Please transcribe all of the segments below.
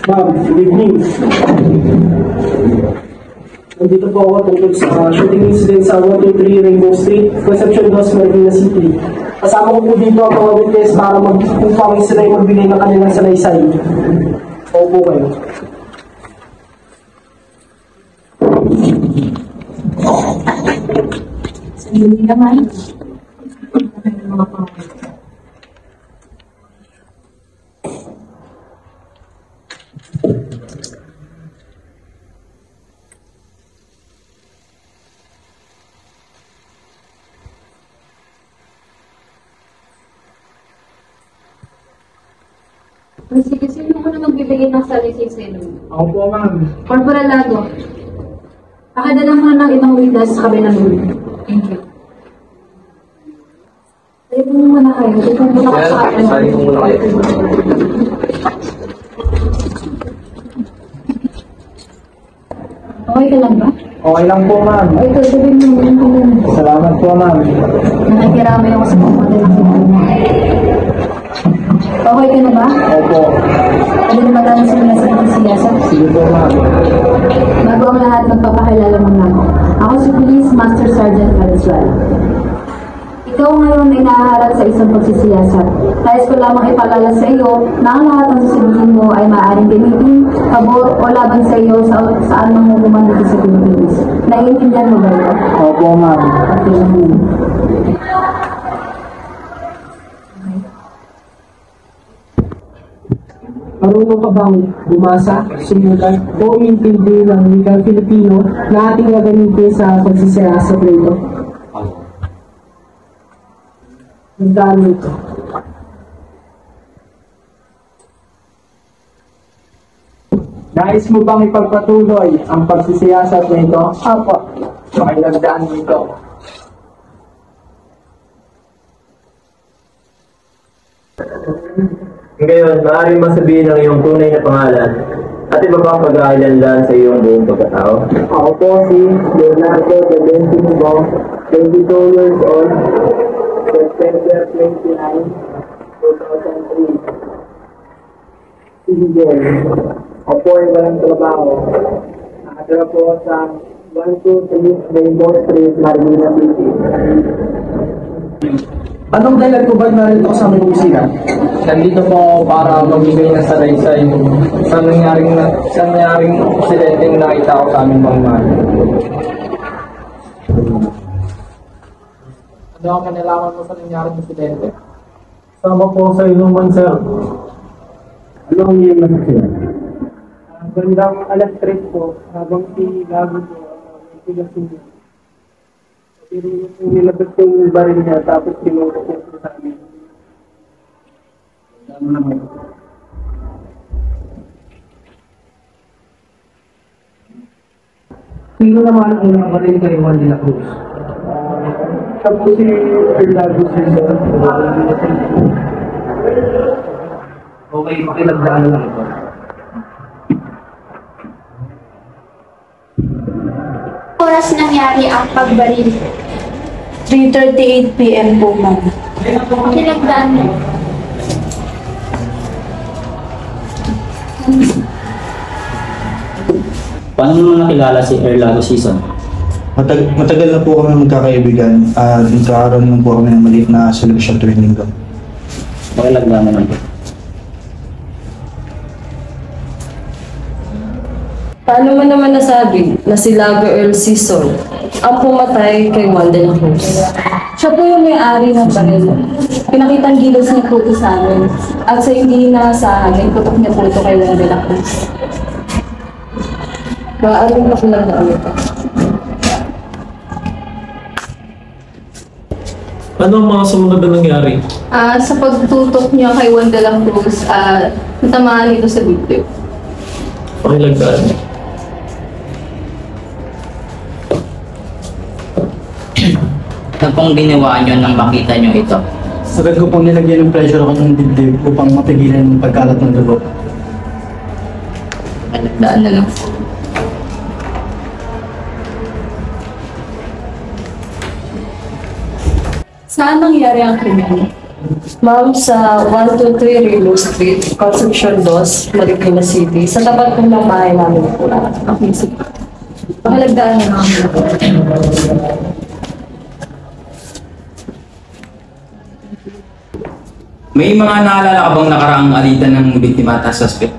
Ma'am, good evening. Nandito po ako tungkol sa shooting incident sa 123 Rainbow Street, Concepcion Dos, Marikina City. Kasama ko po dito ang mga witness para kung sila yung magbigay ng kanilang salaysay. Opo kayo. Sandali naman. Sige, sino ko na magbibigay ng salaysay sa inyo? Ako po, ma'am. Corporal Lago, pakadala mo ng ibang witness sa kabilang room. Thank you. Tayo po muna kayo. Ito muna ko sa akin. Tayo po muna kayo. Okay ka lang ba? Okay lang po, ma'am. O ito, sabihin mo muna. Salamat po, ma'am. Nakikiramay ako sa mga okay ka na ba? Opo. Ano na matang simula sa pagkasiyasa? Sige po, ma'am. Bago ang lahat, magpapakilala mo na ako. Ako si Police Master Sergeant Valenzuela. Ikaw ngayon ay nahaharap sa isang pagsisiyasat. Nais ko lamang ipaalala sa iyo na ang lahat ng sasabihin mo ay maaaring gamitin, pabor o laban sa iyo saan mang hukuman dito sa Pilipinas. Naiintindihan mo ba ito? Opo, ma'am. Okay. Marunong ka bang bumasa, sumulat, o umintindi ng legal Filipino na ating gagamitin sa pagsisiyasat rito? Magdano ito? Nais mo bang ipagpatuloy ang pagsisiyasat nito? Opo. Pakilagdaan dito. Ngayon, maaaring masabihin ang iyong tunay na pangalan at iba pang pag-aalanlan sa iyong buong pagkatao. Ako po si Leonardo de Bentingo, 22 years old, September 29, 2003. Citizen. Ako po ay walang trabaho. Nakatira po sa 123 Rainbow Street, Marikina City. Anong dahilan ko ba narito ko sa aming opisina? Nandito po para magbigay ng salaysay sa nangyaring aksidenteng nakita ko sa aming mga mahal. Ano ang kanalaman mo sa nangyaring insidente? Sama po sa inuman, sir. Ano ang iyong nasakyan? Bandang alas 3 po, habang si Gago po, may sigasin niya. Pero yung nilabas yung baril niya, tapos pinutok niya po sa amin. Ano naman? Sino naman ang nakabaril kay Juan de la Cruz? Siya po si Erlado Cesar. Okay, makilagdaan lang ito. Oras nangyari ang pagbaril. 3:38 PM po, ma'am. Pinagdaan mo. Paano mo nakilala si Erlado Season? Matagal na po kami magkakaibigan at nagkakaroon lang po kami ng maliit na seleksyon tuwing linggo. Pakilagdaan naman po. Paano mo naman nasabi na si Lago Earl Season ang pumatay kay Juan de la Cruz? Siya po yung may-ari ng baril. Pinakitang gilos niya po ito sa amin. At sa hindi inaasahan, nagputok niya po ito kay Juan de la Cruz. Maaaring pakilagdaan ito. Ano ang mga sumunod na nangyari? Sa pagtutok niya kay Juan de la Cruz, natamaan ito sa dibdib. Pakilagdaan. Ano pong ginawa nyo nang makita nyo ito? Agad ko pong nilagyan ng pressure ako ng dibdib upang mapigilan yung pagkalat ng dugo. Pakilagdaan na lang. Saan nangyari ang krimen? Ma'am, sa 123 Rilo Street, Concepcion 2, Marikina City. Sa tapat po ng bahay namin po. Okay, sige. Pakalagdaan na namin. May mga naalala ka bang nakaraang alitan ng biktima at suspect?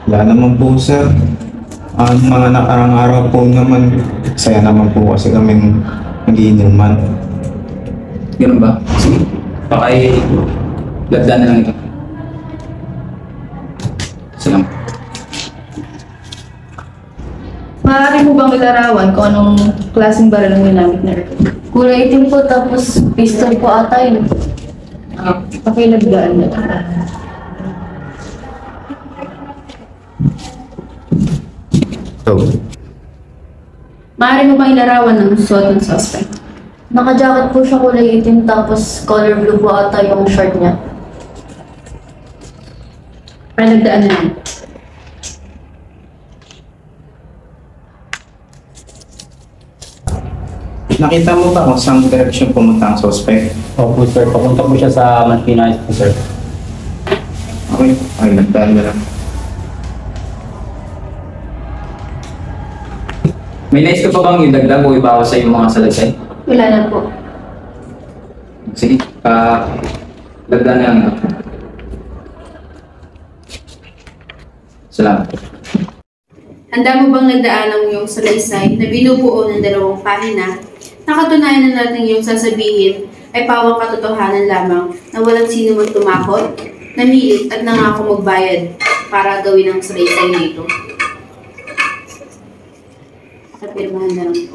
Wala naman po, sir. Ang mga nakarang araw po naman, saya naman po kasi kami nagiinuman. Ganun ba? Sige. Baka lagdaan na lang ito. Salamat. Maaari mo bang ilarawan kung anong klaseng baril ang ginamit na ito? Kulay itim po, tapos pistol po ata yun. Pakilagdaan na. Maaari mo bang ilarawan ng suot ng suspect? Naka-jacket po siya kulay itim, tapos color blue po ata yung shirt niya. Pakilagdaan na lang. Nakita mo ba kung saan direction pumunta ang suspect? Opo sir, papunta po siya sa Mantina High School sir. Okay, ay nagdaan na lang. May nais ka pa bang idagdag o ibawas sa iyong mga salaysay? Wala na po. Sige. Lagdaan na lang ito. Salamat. Handa mo bang nagdaan ang iyong salaysay na binubuo ng 2 pahina na katunayan na natin iyong sasabihin ay pawang katotohanan lamang na walang sino man tumakot, namilit at nangako magbayad para gawin ang salaysay na ito? Kapirmahan na lang po.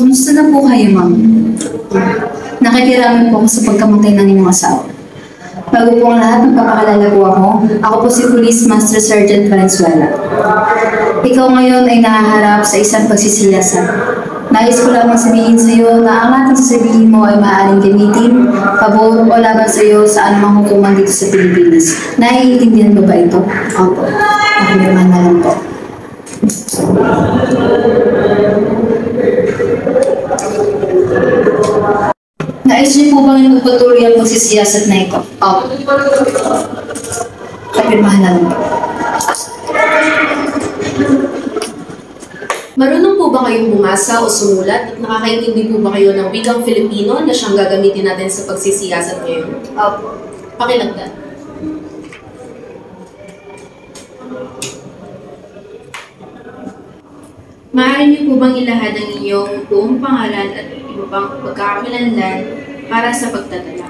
Kumusta na po kayo, ma'am? Nakikiraman po ako sa pagkamatay ng inyong asawa. Bago po ang lahat, magpapakalala po ako. Ako po si Police Master Sergeant Valenzuela. Ikaw ngayon ay nahaharap sa isang pagsisiyasat. Nais ko lamang sabihin sa iyo na ang lahat ng sasabihin mo ay maaaring gamitin, pabor o laban sa iyo sa anumang hukuman dito sa Pilipinas. Naiintindihan mo ba ito? Opo. Pakilirman na lang po. Nais niyo po bang ipagpatuloy ang pagsisiyasat na ito? Opo. Pakilirmahan na lang po. Marunong po ba kayong bumasa o sumulat at nakakaintindi po ba kayo ng wikang Filipino na siyang gagamitin natin sa pagsisiyasat ngayon? Opo. Pakilagdan. Maaari niyo po bang ilahad ang inyong buong pangalan at iba pang pagkakakilanlan para sa pagtatala?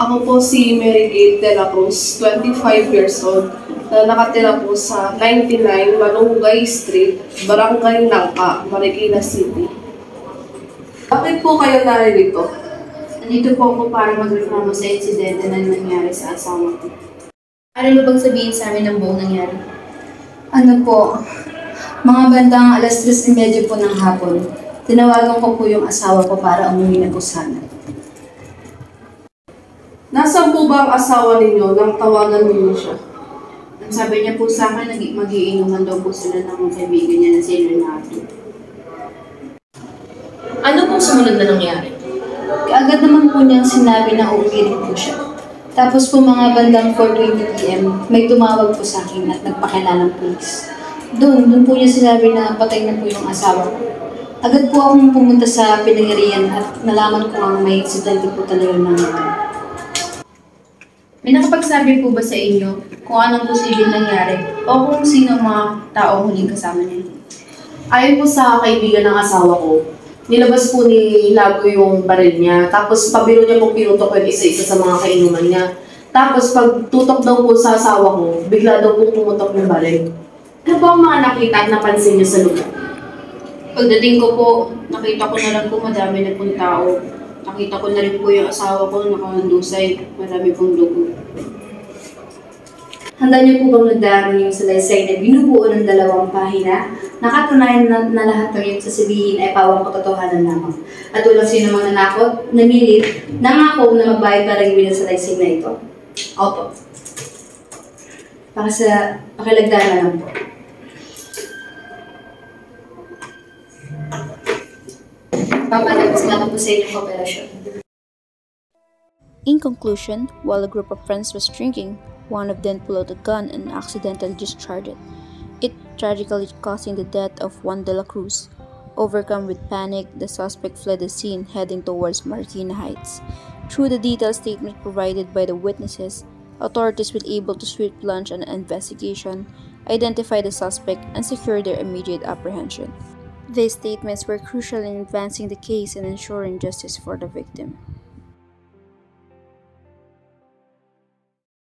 Ako po si Mary Gate de la Cruz, 25 years old, na nakatira po sa 99 Malunggay Street, Barangay Nangka, Marikina City. Bakit po kayo naririto? Nandito po ako para magreklamo sa insidente na nangyari sa asawa ko. Ano mo bang sabihin sa amin ng buong nangyari? Ano po, mga bandang 3:30 po ng hapon, tinawagan ko po yung asawa ko para umuwi na po sana. Nasaan po ba ang asawa ninyo nang tawagan ninyo siya? Ang sabi niya po sa akin, mag-iinuman daw po sila ng kaibigan niya na si Leonardo. Ano pong sumunod na nangyari? Kaagad naman po niyang sinabi na uuwi rin po siya. Tapos po mga bandang 4:20 PM, may tumawag po sa akin at nagpakilala ng pulis. Doon po niya sinabi na patay na po yung asawa ko. Agad po akong pumunta sa pinangirian at nalaman ko ang may insidente po talaga nangyari. May nakapagsabi po ba sa inyo kung anong posibleng nangyari o kung sino ang mga taong huling kasama niya? Ayon po sa kaibigan ng asawa ko, nilabas po ni Lago yung baril niya, tapos pabiro niya po pinutok yung isa-isa sa mga kainuman niya. Tapos pag tutok daw po sa asawa ko, bigla daw po pumutok yung baril. Ano po ang mga nakita at napansin niyo sa lugar? Pagdating ko po, nakita ko na lang po madami na pong tao. Nakita ko na rin po yung asawa ko nakahandusay, marami pong dugo. Handa niyo po bang nagdaan yung salaysay na binubuo ng 2 pahina? Nakatunayan na lahat ng iyong sasabihin ay pawang katotohanan lamang. At walang sino mang nanakot, namilit, nangako na magbayad para gawin ang salaysay na ito. Opo. Para sa pakilagdaan na lang po. Papalabas na lang po sa inyong operasyon. In conclusion, while a group of friends was drinking, one of them pulled out a gun and accidentally discharged it, tragically causing the death of Juan de la Cruz. Overcome with panic, the suspect fled the scene, heading towards Marikina Heights. Through the detailed statement provided by the witnesses, authorities were able to swiftly launch an investigation, identify the suspect, and secure their immediate apprehension. These statements were crucial in advancing the case and ensuring justice for the victim.